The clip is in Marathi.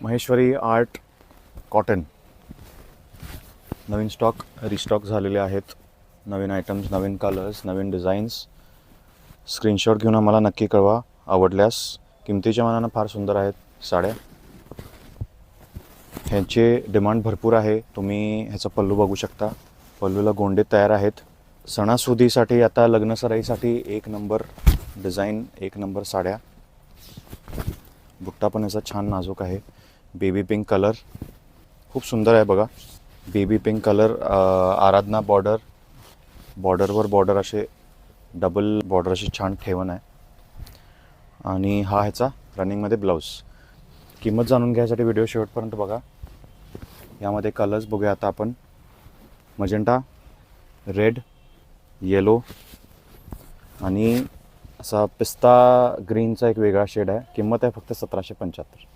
महेश्वरी आर्ट कॉटन नवीन स्टॉक रिस्टॉक झालेले आहेत. नवीन आयटम्स, नवीन कलर्स, नवीन डिझाईन्स. स्क्रीनशॉट घेऊन आम्हाला नक्की कळवा आवडल्यास. किमतीच्या मानानं फार सुंदर आहेत साड्या. ह्यांचे डिमांड भरपूर आहे. तुम्ही ह्याचा पल्लू बघू शकता. पल्लूला गोंडे तयार आहेत. सणासुदीसाठी, आता लग्नसराईसाठी एक नंबर डिझाईन, एक नंबर साड्या. बुट्टा पण याचा छान नाजूक आहे. बेबी पिंक कलर खूप सुंदर आहे बघा. बेबी पिंक कलर, आराधना बॉर्डरवर बॉर्डर असे डबल बॉर्डर अशी छान ठेवण आहे. आणि हा ह्याचा रनिंगमध्ये ब्लाऊज. किंमत जाणून घ्यायसाठी व्हिडिओ शेवटपर्यंत बघा. यामध्ये कलर्स बघूया आता आपण. मजेंटा, रेड, येलो आणि असा पिस्ता ग्रीनचा एक वेगळा शेड आहे. किंमत आहे फक्त 1775.